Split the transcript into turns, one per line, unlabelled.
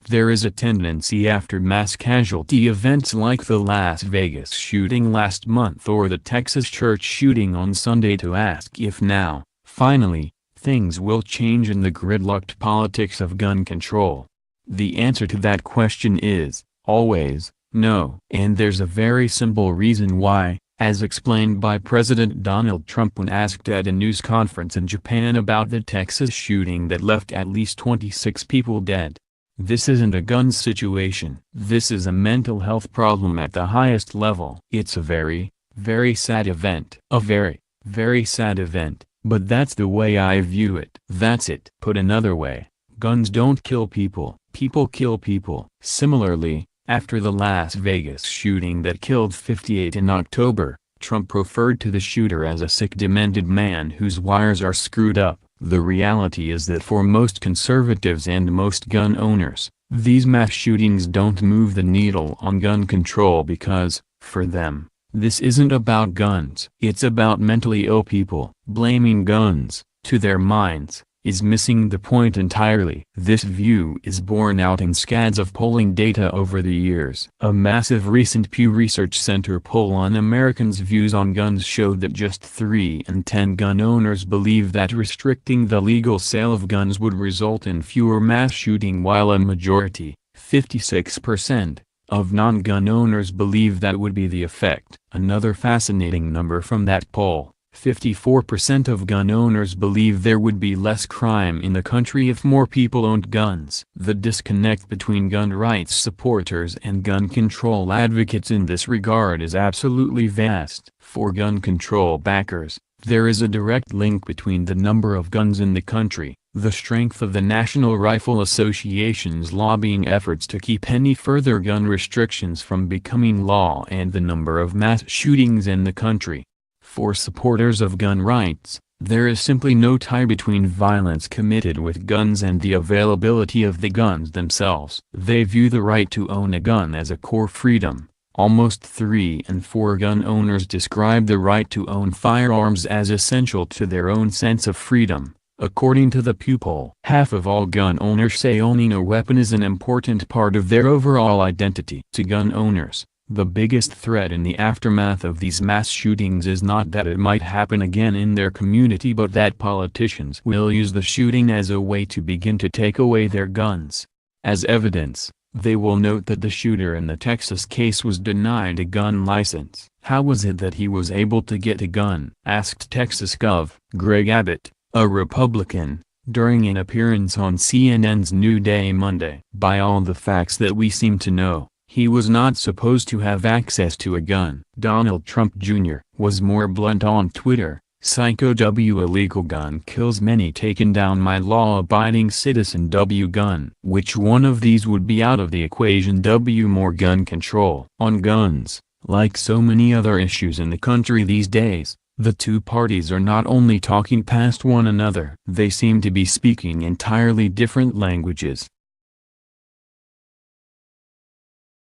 There is a tendency after mass casualty events like the Las Vegas shooting last month or the Texas church shooting on Sunday to ask if now, finally, things will change in the gridlocked politics of gun control. The answer to that question is, always, no. And there's a very simple reason why, as explained by President Donald Trump when asked at a news conference in Japan about the Texas shooting that left at least 26 people dead. This isn't a gun situation. This is a mental health problem at the highest level. It's a very, very sad event. A very, very sad event, but that's the way I view it. That's it. Put another way, guns don't kill people, people kill people. Similarly, after the Las Vegas shooting that killed 58 in October, Trump referred to the shooter as a sick, demented man whose wires are screwed up. The reality is that for most conservatives and most gun owners, these mass shootings don't move the needle on gun control because, for them, this isn't about guns. It's about mentally ill people. Blaming guns, to their minds, is missing the point entirely. This view is borne out in scads of polling data over the years. A massive recent Pew Research Center poll on Americans' views on guns showed that just 3 in 10 gun owners believe that restricting the legal sale of guns would result in fewer mass shootings, while a majority, 56%, of non-gun owners believe that would be the effect. Another fascinating number from that poll: 54% of gun owners believe there would be less crime in the country if more people owned guns. The disconnect between gun rights supporters and gun control advocates in this regard is absolutely vast. For gun control backers, there is a direct link between the number of guns in the country, the strength of the National Rifle Association's lobbying efforts to keep any further gun restrictions from becoming law, and the number of mass shootings in the country. For supporters of gun rights, there is simply no tie between violence committed with guns and the availability of the guns themselves. They view the right to own a gun as a core freedom. Almost 3 in 4 gun owners describe the right to own firearms as essential to their own sense of freedom, according to the Pew poll. Half of all gun owners say owning a weapon is an important part of their overall identity. To gun owners, the biggest threat in the aftermath of these mass shootings is not that it might happen again in their community, but that politicians will use the shooting as a way to begin to take away their guns. As evidence, they will note that the shooter in the Texas case was denied a gun license. How was it that he was able to get a gun? Asked Texas Gov. Greg Abbott, a Republican, during an appearance on CNN's New Day Monday. By all the facts that we seem to know, he was not supposed to have access to a gun. Donald Trump Jr. was more blunt on Twitter. Psycho W. Illegal gun kills many, taken down my law-abiding citizen W. Gun. Which one of these would be out of the equation? W. More gun control. On guns, like so many other issues in the country these days, the two parties are not only talking past one another, they seem to be speaking entirely different languages.